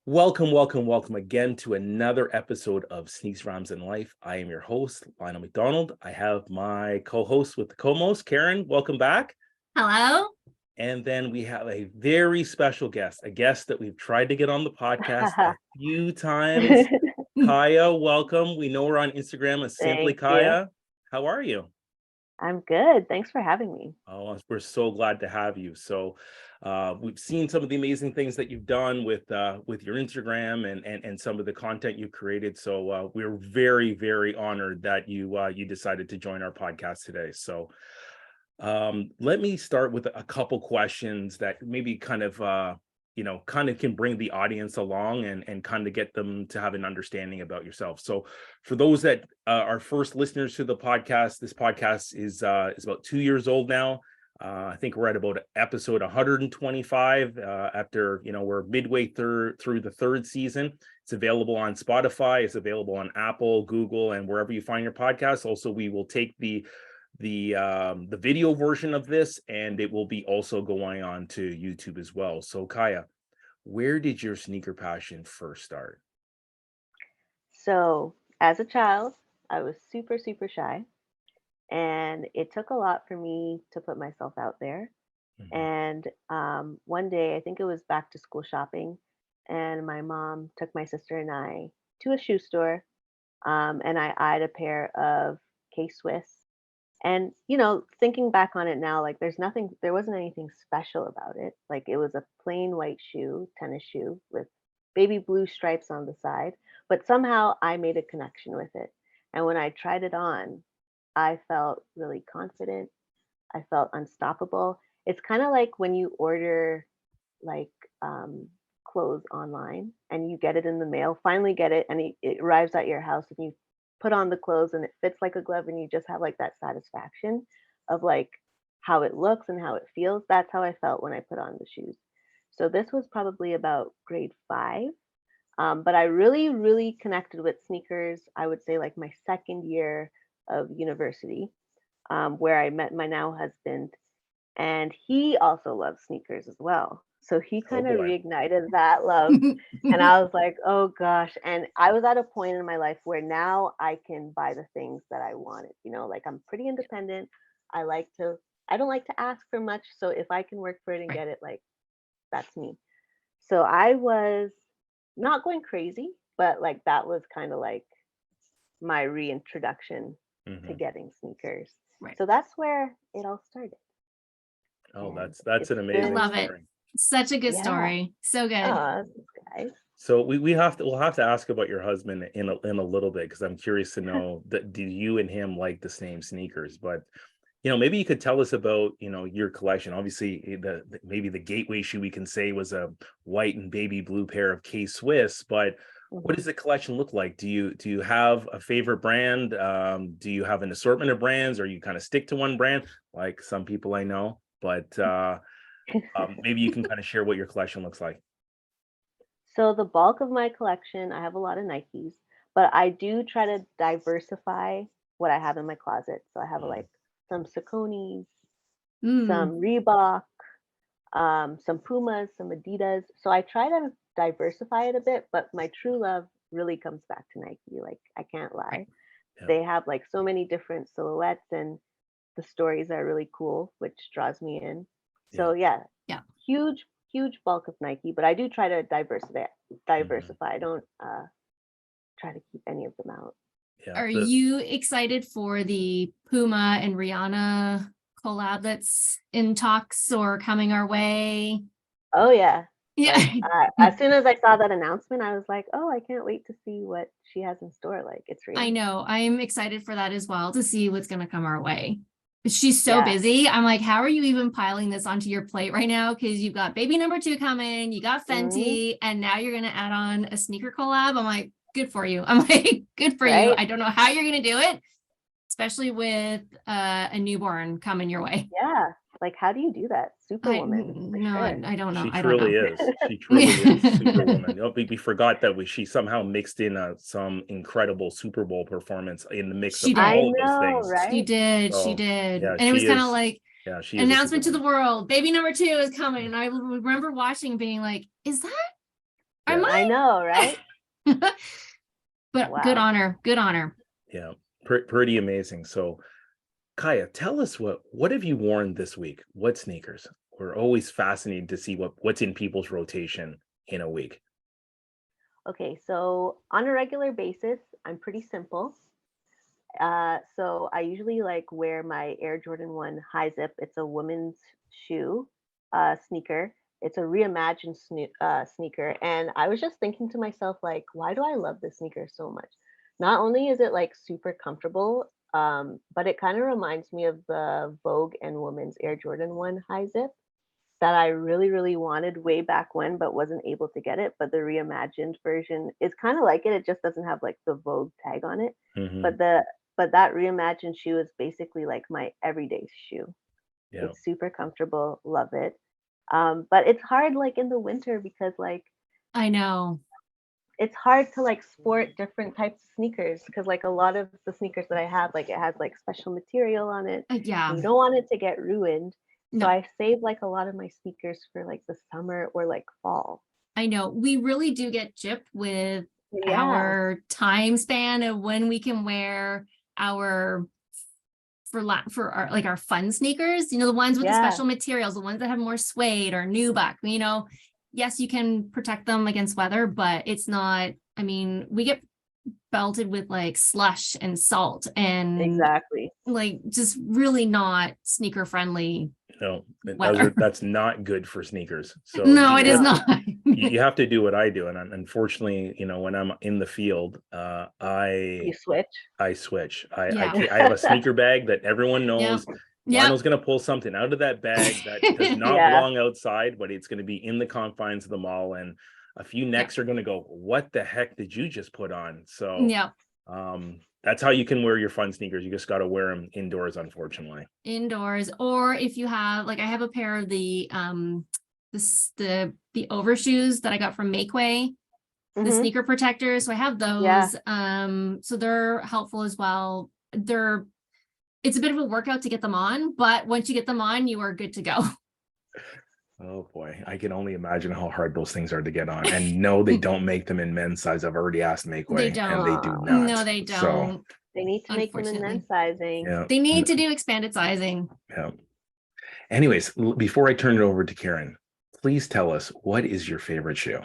Welcome again to another episode of Sneaks, Rhymes, and Life. I am your host, Lionel McDonald. I have my co-host with the co-most, Karen. Welcome back. Hello. And then we have a very special guest, a guest that we've tried to get on the podcast a few times. Kiah, welcome. We know her on Instagram as Simply Kiah. How are you? I'm good. Thanks for having me. Oh, we're so glad to have you. So we've seen some of the amazing things that you've done with your Instagram and some of the content you've created. So we're very, very honored that you decided to join our podcast today. So let me start with a couple questions that maybe kind of can bring the audience along and kind of get them to have an understanding about yourself. So for those that are first listeners to the podcast, this podcast is about 2 years old now. I think we're at about episode 125 after, we're midway through the third season. It's available on Spotify. It's available on Apple, Google, and wherever you find your podcasts. Also, we will take the video version of this, and it will be also going on to YouTube as well. So Kiah, where did your sneaker passion first start? So as a child, I was super, super shy, and it took a lot for me to put myself out there. And one day, I think it was back to school shopping, and my mom took my sister and I to a shoe store, and I eyed a pair of K-Swiss. And, thinking back on it now, like there wasn't anything special about it. Like it was a plain white shoe, tennis shoe with baby blue stripes on the side, but somehow I made a connection with it. And when I tried it on, I felt really confident. I felt unstoppable. It's kind of like when you order like clothes online and you get it in the mail, finally get it, and it arrives at your house and you put on the clothes and it fits like a glove and you just have like that satisfaction of like how it looks and how it feels. That's how I felt when I put on the shoes. So this was probably about grade 5. But I really, really connected with sneakers, I would say like my second year of university, where I met my now husband. And he also loves sneakers as well. So he kind of reignited that love. And I was like, oh gosh. And I was at a point in my life where now I can buy the things that I wanted. Like I'm pretty independent. I don't like to ask for much. So if I can work for it and get it, like that's me. So I was not going crazy, but like that was kind of like my reintroduction to getting sneakers. Right. So that's where it all started. Oh, that's an amazing love story. It. Such a good story. So good. Guys. So we'll have to ask about your husband in a little bit, because I'm curious to know that do you and him like the same sneakers? But maybe you could tell us about your collection. Obviously, maybe the gateway shoe we can say was a white and baby blue pair of K-Swiss, but what does the collection look like? Do you have a favorite brand? Do you have an assortment of brands, or you kind of stick to one brand like some people I know? But maybe you can kind of share what your collection looks like. So the bulk of my collection, I have a lot of Nikes, but I do try to diversify what I have in my closet. So I have like some Sauconys, some Reebok, some Pumas, some Adidas. So I try to diversify it a bit, but my true love really comes back to Nike. Like I can't lie. Yeah. They have like so many different silhouettes, and the stories are really cool, which draws me in. So yeah. Huge bulk of Nike, but I do try to diversify. I don't try to keep any of them out. Yeah, are you excited for the Puma and Rihanna collab that's in talks or coming our way? Oh yeah. Yeah. Like, as soon as I saw that announcement, I was like, oh, I can't wait to see what she has in store. Like it's real. I know. I'm excited for that as well, to see what's going to come our way. She's so busy. I'm like, how are you even piling this onto your plate right now? Because you've got baby number 2 coming, you got Fenty, and now you're going to add on a sneaker collab. I'm like, good for you. Good for you. I don't know how you're going to do it, especially with a newborn coming your way. Yeah. Like, how do you do that? Superwoman. I don't know. She truly is. She truly is Superwoman. We forgot that she somehow mixed in some incredible Super Bowl performance in the mix of all of those things. Right? She did. So, she did. Yeah, and it was kind of like, she announcement to the world, baby number 2 is coming. And I remember watching being like, is that I Yeah. I might. know, right? But good Wow. honor, good honor. Yeah, pretty amazing. So, Kiah, tell us what have you worn this week? What sneakers? We're always fascinated to see what's in people's rotation in a week. Okay, so on a regular basis, I'm pretty simple. So I usually like wear my Air Jordan 1 high zip. It's a women's shoe, sneaker. It's a reimagined sneaker. And I was just thinking to myself, like, why do I love this sneaker so much? Not only is it like super comfortable, but it kind of reminds me of the Vogue and Women's Air Jordan 1 high zip that I really, really wanted way back when, but wasn't able to get it. But the reimagined version is kind of like it. It just doesn't have like the Vogue tag on it. Hmm. But that reimagined shoe is basically like my everyday shoe. Yeah. It's super comfortable, love it. But it's hard like in the winter because like I know. it's hard to like sport different types of sneakers because like a lot of the sneakers that I have, like it has like special material on it Yeah. and you don't want it to get ruined. So No, I save like a lot of my sneakers for like the summer or like fall. I know. We really do get gypped with Yeah. our time span of when we can wear our for our like our fun sneakers, the ones with the Yeah. special materials, the ones that have more suede or nubuck, yes, you can protect them against weather, but it's not, I mean, we get belted with like slush and salt and Exactly. like just really not sneaker friendly No, weather. that's not good for sneakers. So No, it is No. not. you have to do what I do, and unfortunately, when I'm in the field, You switch. I switch. Yeah. I have a sneaker bag that everyone Yeah. knows. Yeah. Lionel's going to pull something out of that bag that does not Yeah. belong outside, but it's going to be in the confines of the mall, and a few necks are going to go, "What the heck did you just put on?" So, Yeah. that's how you can wear your fun sneakers. You just got to wear them indoors, unfortunately. Indoors, or if you have like I have a pair of the the overshoes that I got from Makeway, the Mhm. sneaker protectors. So I have Yeah. those. So they're helpful as well. It's a bit of a workout to get them on, but once you get them on, you are good to go. Oh boy, I can only imagine how hard those things are to get on. And no, they don't make them in men's size. I've already asked They Makeway, and they do Aw. not. No, they So, don't. They need to make them in Unfortunately, men's sizing. yeah, they need to do expanded sizing. yeah. Anyways, before I turn it over to Karen, please tell us, what is your favorite shoe?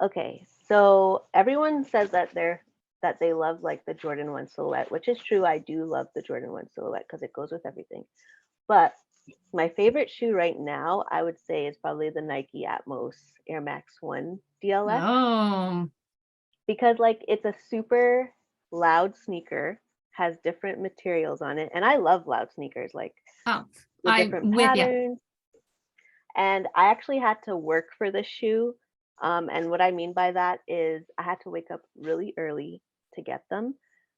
Okay, so everyone says that they love like the Jordan 1 silhouette, which is true. I do love the Jordan 1 silhouette because it goes with everything. But my favorite shoe right now, I would say, is probably the Nike Atmos Air Max 1 DLX Oh, because like it's a super loud sneaker, has different materials on it, and I love loud sneakers like oh, the I'm different with you. patterns. And I actually had to work for the shoe. And what I mean by that is I had to wake up really early to get them.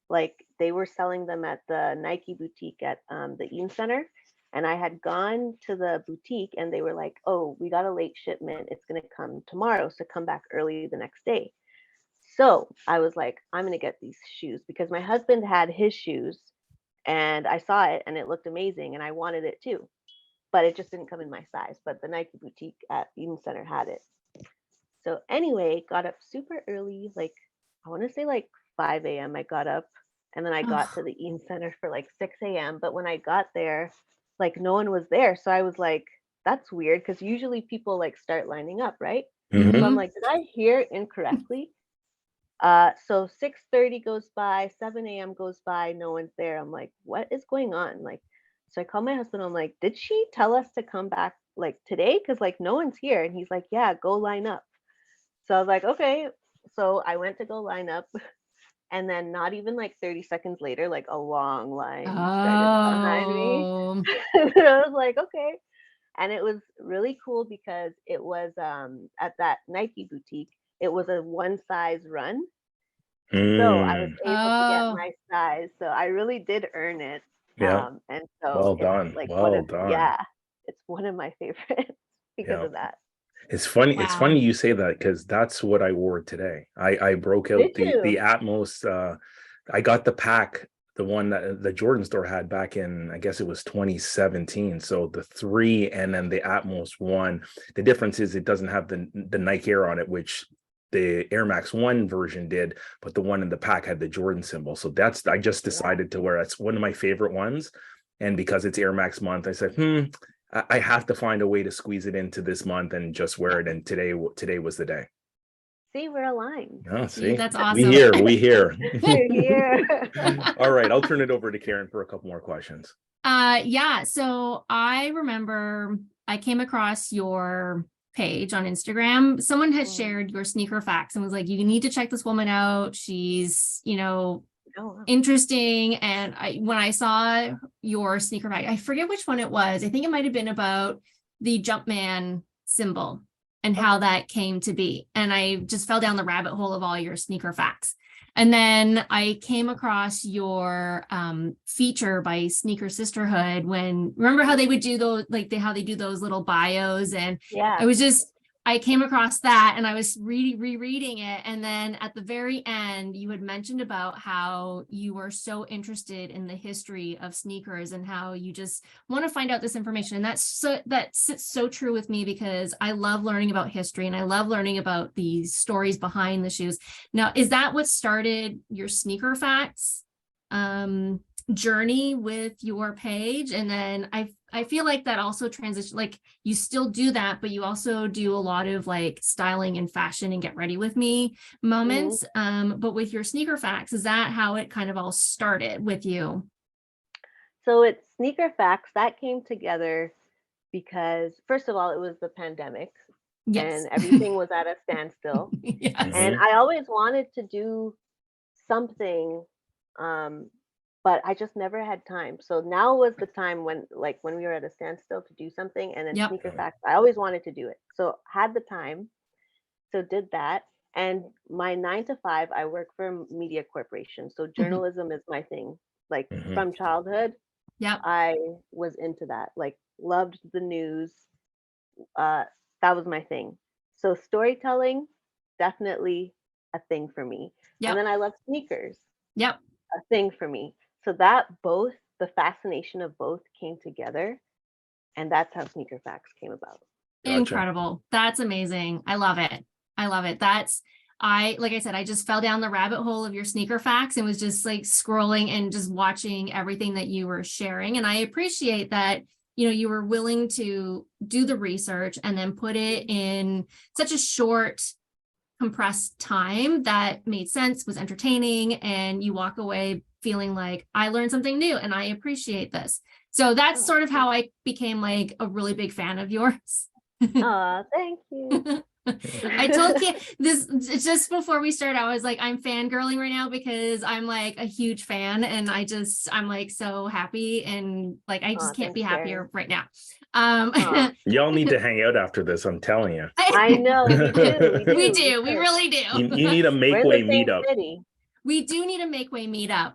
Like they were selling them at the Nike boutique at the Eaton Center. And I had gone to the boutique and they were like, oh, we got a late shipment. It's going to come tomorrow. So come back early the next day. So I was like, I'm going to get these shoes because my husband had his shoes and I saw it and it looked amazing and I wanted it too, but it just didn't come in my size. But the Nike boutique at Eden Center had it. So anyway, got up super early, like I want to say like 5 a.m. I got up and then I got to Oh, the Eden Center for like 6 a.m. But when I got there, like no one was there. So I was like, that's weird because usually people like start lining up, right? So I'm mm-hmm. like, did I hear incorrectly? So 6:30 goes by, 7 a.m. goes by, no one's there. I'm like, what is going on? Like, so I call my husband. I'm like, did she tell us to come back like today? Because like no one's here. And he's like, yeah, go line up. So I was like, okay. So I went to go line up. And then not even like 30 seconds later, like a long line started behind me. Oh, And I was like, okay. And it was really cool because it was at that Nike boutique, it was a one size run. So I was Mm, able to get oh, my size. So I really did earn it. yeah, And so well it's done, like well done. yeah, it's one of my favorites because Yeah. of that. It's funny. It's wow. funny you say that because that's what I wore today. I broke out Did the you? Atmos. I got the pack the one that the Jordan store had back in, I guess it was 2017. So the 3 and then the Atmos 1. The difference is it doesn't have the Nike Air on it, which the Air Max 1 version did, but the one in the pack had the Jordan symbol. So I just decided to wear. That's one of my favorite ones. And because it's Air Max month, I said, I have to find a way to squeeze it into this month and just wear it. And today was the day. See, we're aligned. Oh, See, see, that's we awesome. here. We're here. All right, I'll turn it over to Karen for a couple more questions. Yeah. So I remember I came across your page on Instagram. Someone had shared your sneaker facts and was like, you need to check this woman out. She's, interesting. And when I saw your sneaker fact, I forget which one it was. I think it might have been about the Jumpman symbol and how that came to be. And I just fell down the rabbit hole of all your sneaker facts. And then I came across your feature by Sneaker Sisterhood remember how they would do those, how they do those little bios. And I came across that and I was rereading it. And then at the very end, you had mentioned about how you were so interested in the history of sneakers and how you just want to find out this information. And that sits so true with me because I love learning about history and I love learning about the stories behind the shoes. Now, is that what started your sneaker facts journey with your page? And then I feel like that also transition, like you still do that, but you also do a lot of like styling and fashion and get ready with me moments. But with your sneaker facts, is that how it kind of all started with you? So it's sneaker facts that came together because first of all, it was the pandemic and everything was at a standstill. And I always wanted to do something, but I just never had time. So now was the time when we were at a standstill to do something. And then sneaker facts, I always wanted to do it. So had the time, so did that. And my 9 to 5, I work for a media corporation. So journalism is my thing. Like from childhood, I was into that. Like loved the news. That was my thing. So storytelling, definitely a thing for me. And then I love sneakers. A thing for me. So that the fascination of both came together, and that's how Sneaker Facts came about. Gotcha. Incredible. That's amazing. I love it. Like I said, I just fell down the rabbit hole of your sneaker facts and was just like scrolling and just watching everything that you were sharing. And I appreciate that, you were willing to do the research and then put it in such a short, compressed time that made sense, was entertaining, and you walk away feeling like I learned something new and I appreciate this. So that's sort of how I became like a really big fan of yours. Oh, thank you. I told you this just before we started. I was like, I'm fangirling right now because I'm like a huge fan and I'm like so happy and like I just can't be happier right now. Y'all need to hang out after this, I'm telling you. I know we do. We do. We really do. You need a Make-Way meetup. We do need a Make-Way meetup.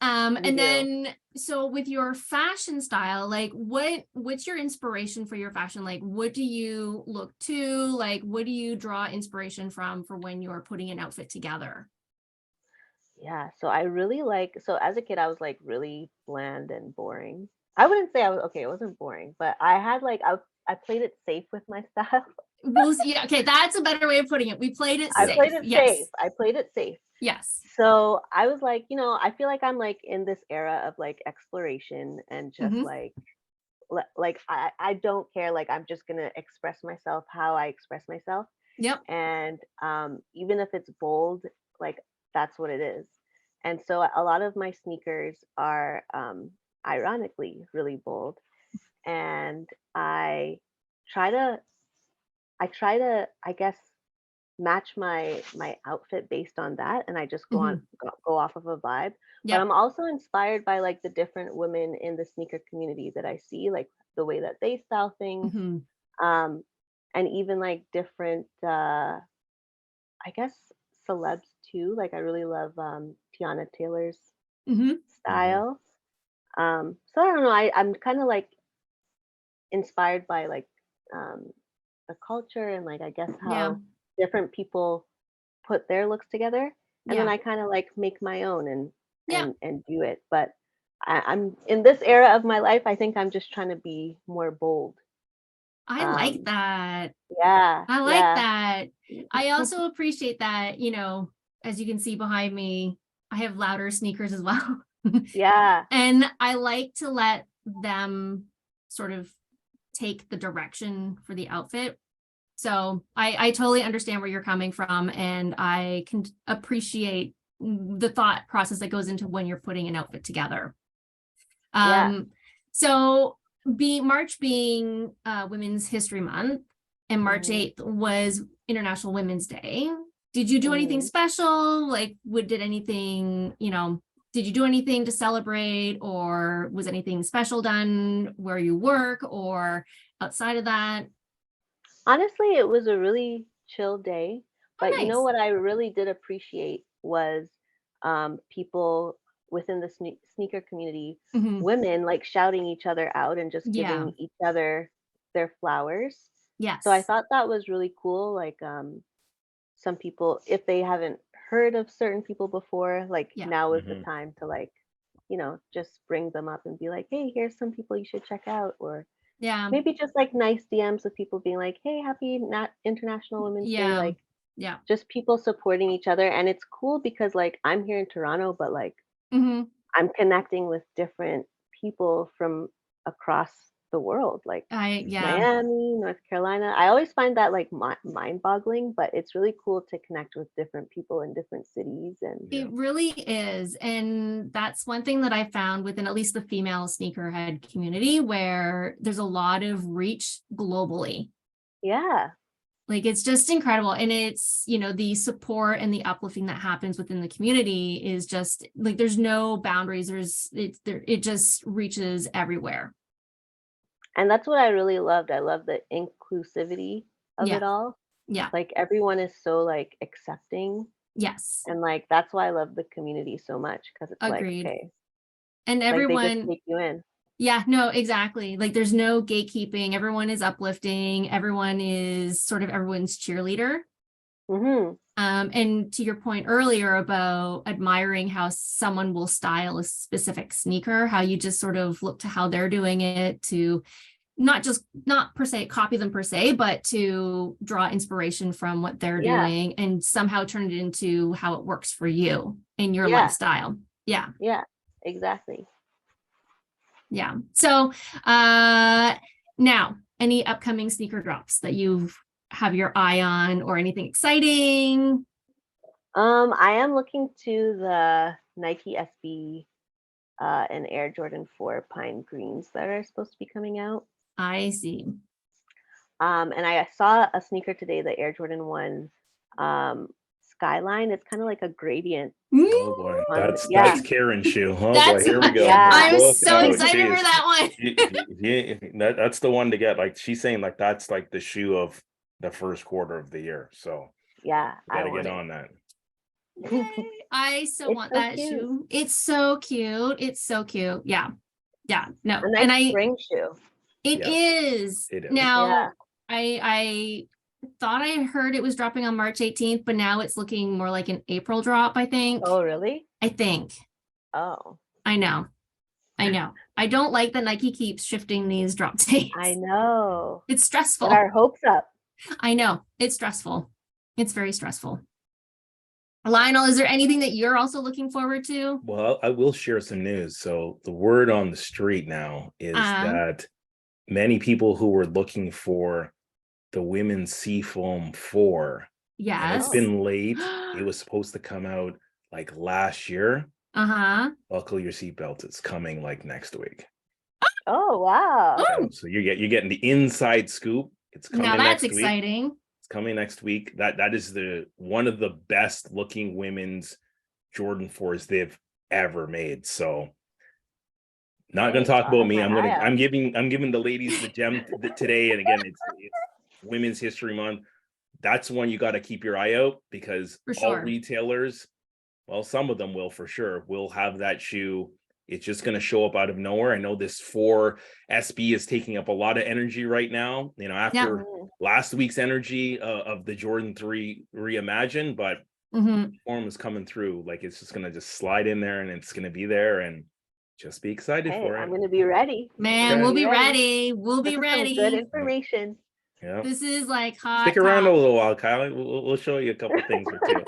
And then so with your fashion style, like what's your inspiration for your fashion? Like what do you look to? Like what do you draw inspiration from for when you're putting an outfit together? Yeah, so I really so as a kid I was like really bland and boring. I wouldn't say it wasn't boring, but I had I played it safe with my style. Well, yeah, okay, that's a better way of putting it. We played it safe. I played it safe. I played it safe. Yes. So I was like, I feel like I'm like in this era of like exploration and just I don't care. Like I'm just gonna express myself how I express myself. And even if it's bold, like that's what it is. And so a lot of my sneakers are ironically really bold. And I try to I guess match my outfit based on that, and I just go off of a vibe. But I'm also inspired by like the different women in the sneaker community that I see, like the way that they style things, and even like different I guess celebs too. Like I really love Tiana Taylor's style. So I don't know, I'm kind of like inspired by like the culture and like I guess how different people put their looks together, and then I kind of like make my own, and Yeah. and do it. But I'm in this era of my life, I think I'm just trying to be more bold. I like Um, that. yeah, I like yeah. that. I also appreciate that, as you can see behind me, I have louder sneakers as well. Yeah. And I like to let them sort of take the direction for the outfit. So I totally understand where you're coming from, and I can appreciate the thought process that goes into when you're putting an outfit together. Yeah. So March being Women's History Month, and March Mhm, 8th was International Women's Day. Did you do anything mhm. special? Like, did you do anything to celebrate, or was anything special done where you work or outside of that? Honestly, it was a really chill day, Oh, but you know nice. what I really did appreciate was people within the sneaker community, Mhm. women like shouting each other out and just Yeah. giving each other their flowers. So I Yes. thought that was really cool. Like some people, if they haven't heard of certain people before, like Yeah. now is the Mhm. time to like, just bring them up and be like, hey, here's some people you should check out, or Yeah. maybe just like nice DMs with people being like, "Hey, happy Nat International Women's Day." Yeah. Like Yeah. just people supporting each other. And it's cool because like I'm here in Toronto, but like Hmm. I'm connecting with different people from across the world, like Yeah. Miami, North Carolina. I always find that like mind-boggling, but it's really cool to connect with different people in different cities. And Yeah. It really is. And that's one thing that I found within at least the female sneakerhead community, where there's a lot of reach globally. yeah, Like, it's just incredible. And it's, the support and the uplifting that happens within the community is just like, there's no boundaries. It just reaches everywhere. and that's what I really loved. I love the inclusivity of Yeah. it all. Yeah. Like everyone is so like accepting. Yes. And, like, that's why I love the community so much because it's like, Agreed. okay, And like, they just everyone, take you in. yeah, no, exactly. Like, there's no gatekeeping. Everyone is uplifting. Everyone is sort of everyone's cheerleader. Mhm. And to your point earlier about admiring how someone will style a specific sneaker, how you just sort of look to how they're doing it to not per se copy them per se, but to draw inspiration from what they're Yeah, doing and somehow turn it into how it works for you in your yeah, lifestyle. Yeah. yeah, exactly. Yeah. So now, any upcoming sneaker drops that you have your eye on, or anything exciting? I am looking to the Nike SB, and Air Jordan 4 Pine Greens that are supposed to be coming out. I see. And I saw a sneaker today, the Air Jordan 1, Skyline. It's kinda like a gradient Oh boy, on the that's yeah, Karen's shoe. Oh boy, That's here we go. yeah. I'm Look so out, excited for jeez. that one. That's the one to get. Like she's saying, like that's like the shoe of the first quarter of the year. So Yeah, we got I to get want on that. it. Yay. I so It's want so that cute. shoe. It's so cute. It's so cute. Yeah. Yeah. No. A And nice spring shoe. it Yes, is. it is. Yeah. Now, I thought I heard it was dropping on March 18th, but now it's looking more like an April drop, I think. Oh, really? I think. Oh, I know. I know. I don't like that Nike keeps shifting these drop I dates. know. It's Get stressful. our hopes up. I know. It's stressful. It's very stressful. Lionel, is there anything that you're also looking forward to? Well, I will share some news. So the word on the street now is Uh, that many people who were looking for the women's Seafoam 4, and it's yes. Oh, been late. It was supposed to come out like last year. Uh-huh. Buckle your seatbelts. It's coming like next week. oh, wow. Oh, So you're getting the inside scoop. It's now coming that's next week. exciting. It's coming next week. That is the one of the best looking women's Jordan 4s they've ever made. So not going to Thanks. talk I'll about have me. my eye out. I'm giving the ladies the gem today. And again, it's Women's History Month. That's one you got to keep your eye out because For all sure. retailers, well, some of them will for sure, will have that shoe. It's just going to show up out of nowhere. I know this 4 SB is taking up a lot of energy right now, Yeah. after Mm, last week's energy of the Jordan 3 Reimagined, but form is coming through. Like it's just gonna just slide in there and it's gonna be there, and just be excited Hey, for I'm it. going to be ready. Man, I'm we'll gonna be ready. ready. We'll This be is some good ready. information. Yeah. This is like Stick hot around a top. little while, Kyle. We'll show you a couple things or two.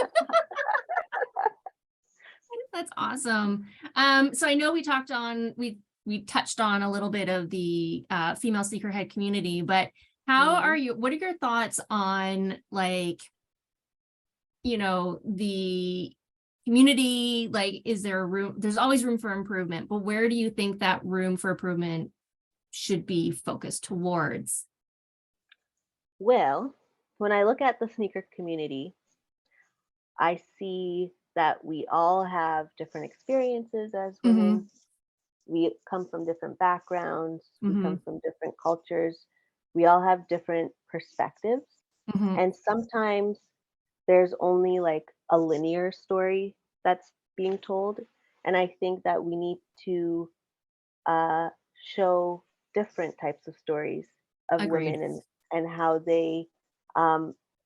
That's awesome. So I know we touched on a little bit of the female sneakerhead community, but what are your thoughts on, like, the community? Like, is there room? There's always room for improvement, but where do you think that room for improvement should be focused towards? Well, when I look at the sneaker community, I see that we all have different experiences as women. We come from different backgrounds, we come from different cultures. We all have different perspectives. And sometimes there's only like a linear story that's being told. And I think that we need to show different types of stories of Agreed. women and how they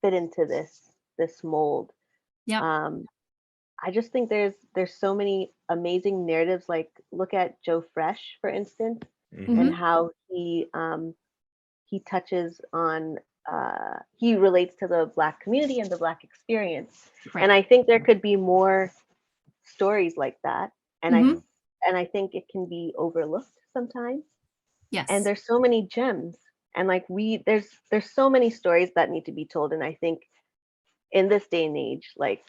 fit into this mold. Yep. I just think there's so many amazing narratives. Like look at Joe Fresh, for instance, and how he touches on he relates to the Black community and the Black experience. Right. And I think there could be more stories like that. And I think it can be overlooked sometimes. Yes. And there's so many gems. And like there's so many stories that need to be told. And I think in this day and age, like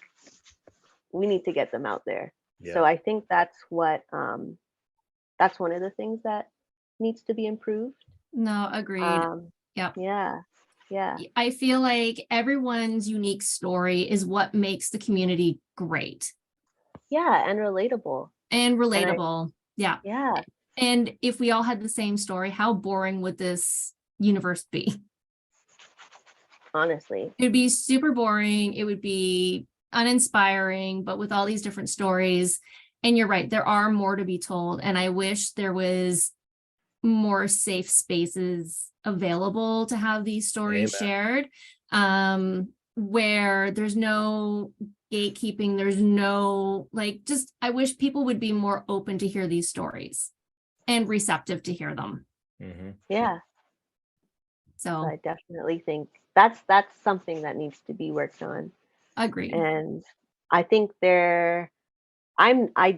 we need to get them out there. Yeah. So I think that's what that's one of the things that needs to be improved. No, agreed. Yep. Yeah. I feel like everyone's unique story is what makes the community great. Yeah, and relatable. And relatable. Yeah. Yeah. And if we all had the same story, how boring would this universe be? Honestly. It would be super boring. It would be uninspiring, but with all these different stories. And you're right, there are more to be told. And I wish there was more safe spaces available to have these stories shared, where there's no gatekeeping, there's no, like, just, I wish people would be more open to hear these stories and receptive to hear them. Yeah. So I definitely think that's something that needs to be worked on. Agreed. And I think I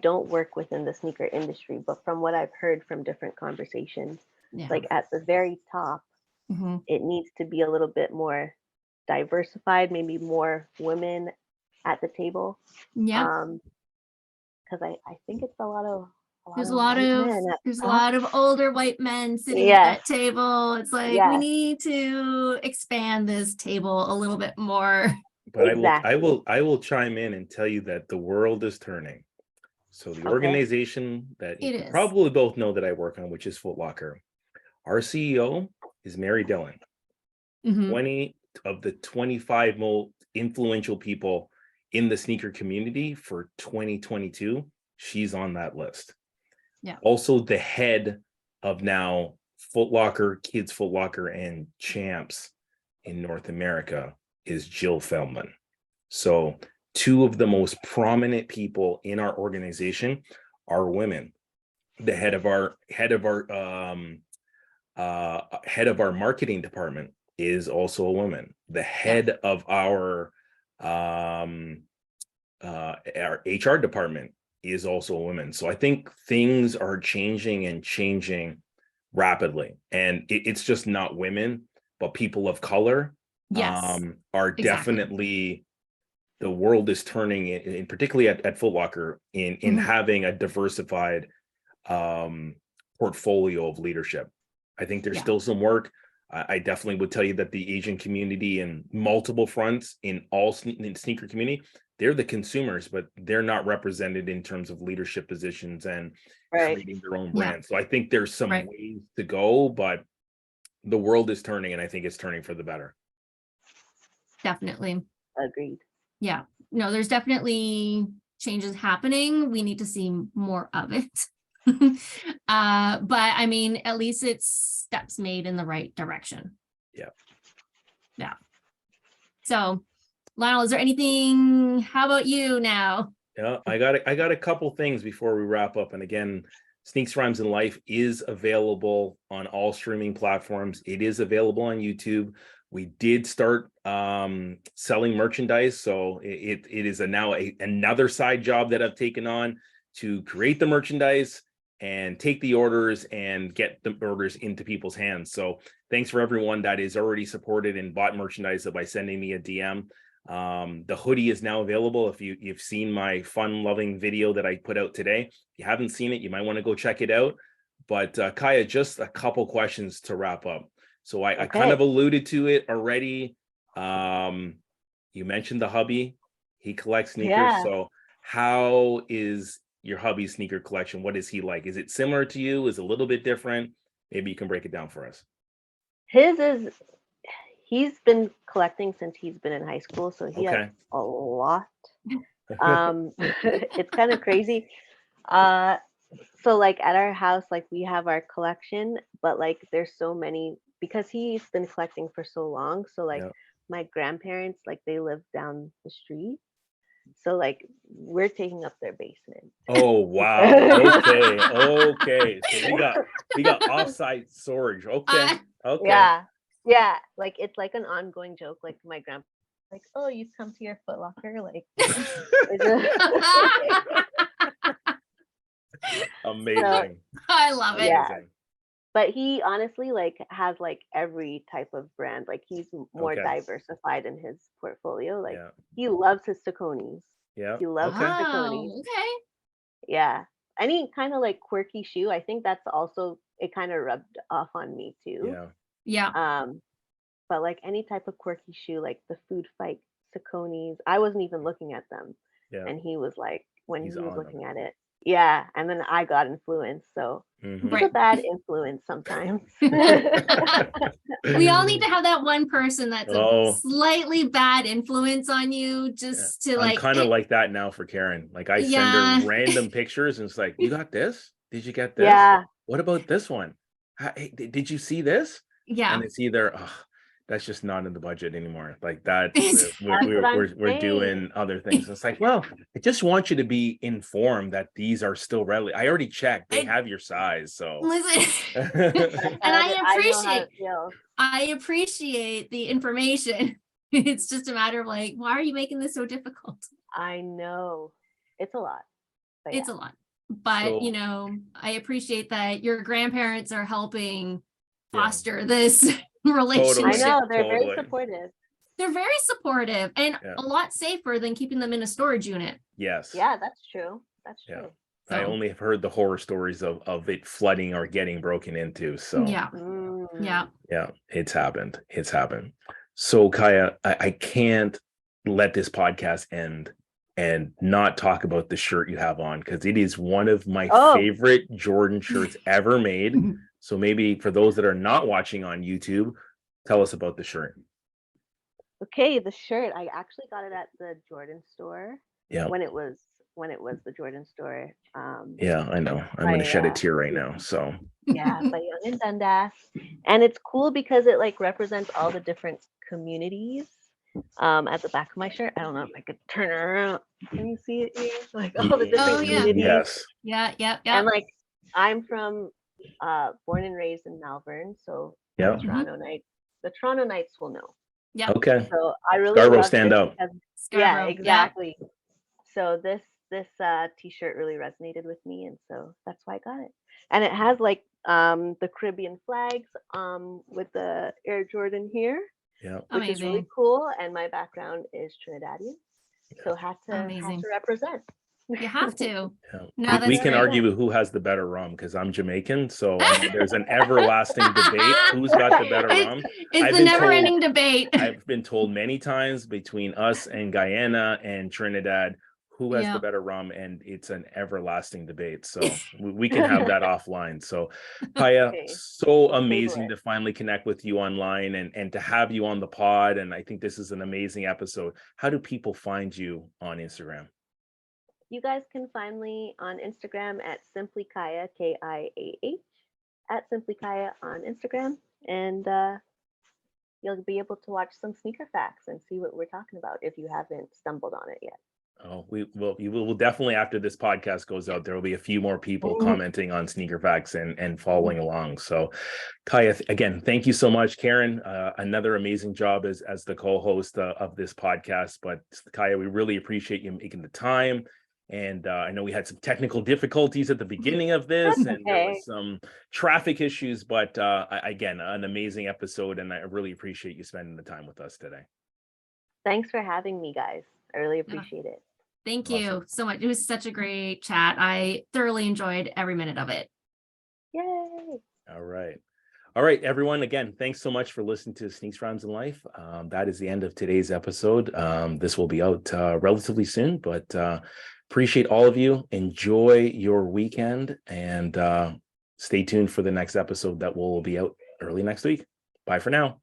don't work within the sneaker industry, but from what I've heard from different conversations, like at the very top, it needs to be a little bit more diversified, maybe more women at the table. Yeah. Because I think it's a lot of there's a lot of older white men sitting at that table. It's like we need to expand this table a little bit more. But I will chime in and tell you that the world is turning. So the organization that you probably both know that I work on, which is Foot Locker, our CEO is Mary Dillon. 20 of the 25 most influential people in the sneaker community for 2022, she's on that list. Yeah. Also the head of now Foot Locker, Kids Foot Locker, and Champs in North America is Jill Feldman. So two of the most prominent people in our organization are women. The head of our marketing department is also a woman. The head of our HR department is also a woman. So I think things are changing rapidly, and it's just not women, but people of color are definitely, the world is turning in particularly at Foot Locker in having a diversified portfolio of leadership. I think there's still some work. I definitely would tell you that the Asian community in multiple fronts in sneaker community, they're the consumers, but they're not represented in terms of leadership positions and creating their own brand. So I think there's some ways to go, but the world is turning, and I think it's turning for the better. Definitely. Agreed. Yeah. No, there's definitely changes happening. We need to see more of it. But I mean, at least it's steps made in the right direction. Yeah. Yeah. So Lionel, is there anything? How about you now? Yeah, I got a couple things before we wrap up. And again, Sneaks, Rhymes, and Life is available on all streaming platforms. It is available on YouTube. We did start selling merchandise, so it is now another side job that I've taken on to create the merchandise and take the orders and get the orders into people's hands. So thanks for everyone that is already supported and bought merchandise by sending me a DM. The hoodie is now available. If you've seen my fun-loving video that I put out today, if you haven't seen it, you might want to go check it out. But Kiah, just a couple questions to wrap up. So I kind of alluded to it already. You mentioned the hubby. He collects sneakers. Yeah. So how is your hubby's sneaker collection? What is he like? Is it similar to you? Is it a little bit different? Maybe you can break it down for us. He's been collecting since he's been in high school, so he has a lot. It's kind of crazy. So like at our house, like we have our collection, but like there's so many because he's been collecting for so long. So like my grandparents, like they live down the street. So like we're taking up their basement. Oh wow. Okay. So we got offsite storage. Okay. Yeah. Like it's like an ongoing joke. Like my grandpa, like, oh, you come to your Foot Locker, like. Amazing. So, I love it. Yeah. But he honestly like has like every type of brand. Like he's more diversified in his portfolio. Like he loves his Sauconys. Yeah. He loves his Sauconys. Okay. Yeah. Any kind of like quirky shoe. I think that's also, it kind of rubbed off on me too. Yeah. But like any type of quirky shoe, like the Food Fight Sauconys, I wasn't even looking at them. Yeah. And he was like, when he was looking at it. Yeah. And then I got influenced. So he's a bad influence sometimes. We all need to have that one person that's a slightly bad influence on you, just to like. I'm kind of like that now for Karen. Like I send her random pictures and it's like, you got this? Did you get this? Yeah. What about this one? Hey, did you see this? Yeah. And it's either, that's just not in the budget anymore. Like that, we're doing other things. It's like, well, I just want you to be informed that these are still readily. I already checked. They have your size. So listen, and I appreciate the information. It's just a matter of like, why are you making this so difficult? I know it's a lot. It's a lot. But you know, I appreciate that your grandparents are helping foster this relationship. I know they're very supportive. They're very supportive and a lot safer than keeping them in a storage unit. Yes. Yeah, that's true. That's true. So, I only have heard the horror stories of it flooding or getting broken into. So yeah, it's happened. So Kiah, I can't let this podcast end and not talk about the shirt you have on, because it is one of my favorite Jordan shirts ever made. So maybe for those that are not watching on YouTube, tell us about the shirt. Okay, the shirt, I actually got it at the Jordan store. Yeah. When it was the Jordan store. Yeah, I know. I'm going to shed a tear right now. So yeah, by Young and Dundas. And it's cool because it like represents all the different communities. At the back of my shirt, I don't know if I could turn it around. Can you see it here? Like all the different communities. Yes. Yeah. And like I'm from born and raised in Malvern, so the Toronto Knights will know. Yeah. Okay. So I really Scarborough stand up. Yeah, exactly. Yeah. So this t-shirt really resonated with me, and so that's why I got it. And it has like the Caribbean flags with the Air Jordan here. Yeah. Which is really cool. And my background is Trinidadian. So had to represent. You have to. Yeah. We can argue who has the better rum, because I'm Jamaican. So there's an everlasting debate. Who's got the better rum? It's the never-ending debate. I've been told many times between us and Guyana and Trinidad, who has the better rum, and it's an everlasting debate. So we can have that offline. So Kiah, so amazing to finally connect with you online and to have you on the pod. And I think this is an amazing episode. How do people find you on Instagram? You guys can find me on Instagram at Simply Kiah, Kiah, at Simply Kiah on Instagram. And you'll be able to watch some sneaker facts and see what we're talking about if you haven't stumbled on it yet. Oh, we'll definitely, after this podcast goes out, there will be a few more people commenting on sneaker facts and following along. So Kiah, again, thank you so much. Karen, another amazing job as the co-host of this podcast. But Kiah, we really appreciate you making the time. And I know we had some technical difficulties at the beginning of this, and there was some traffic issues, but again, an amazing episode, and I really appreciate you spending the time with us today. Thanks for having me, guys. I really appreciate it. Thank you so much. It was such a great chat. I thoroughly enjoyed every minute of it. Yay. All right, everyone. Again, thanks so much for listening to Sneaks, Rhymes, and Life. That is the end of today's episode. This will be out relatively soon, but appreciate all of you. Enjoy your weekend, and stay tuned for the next episode that will be out early next week. Bye for now.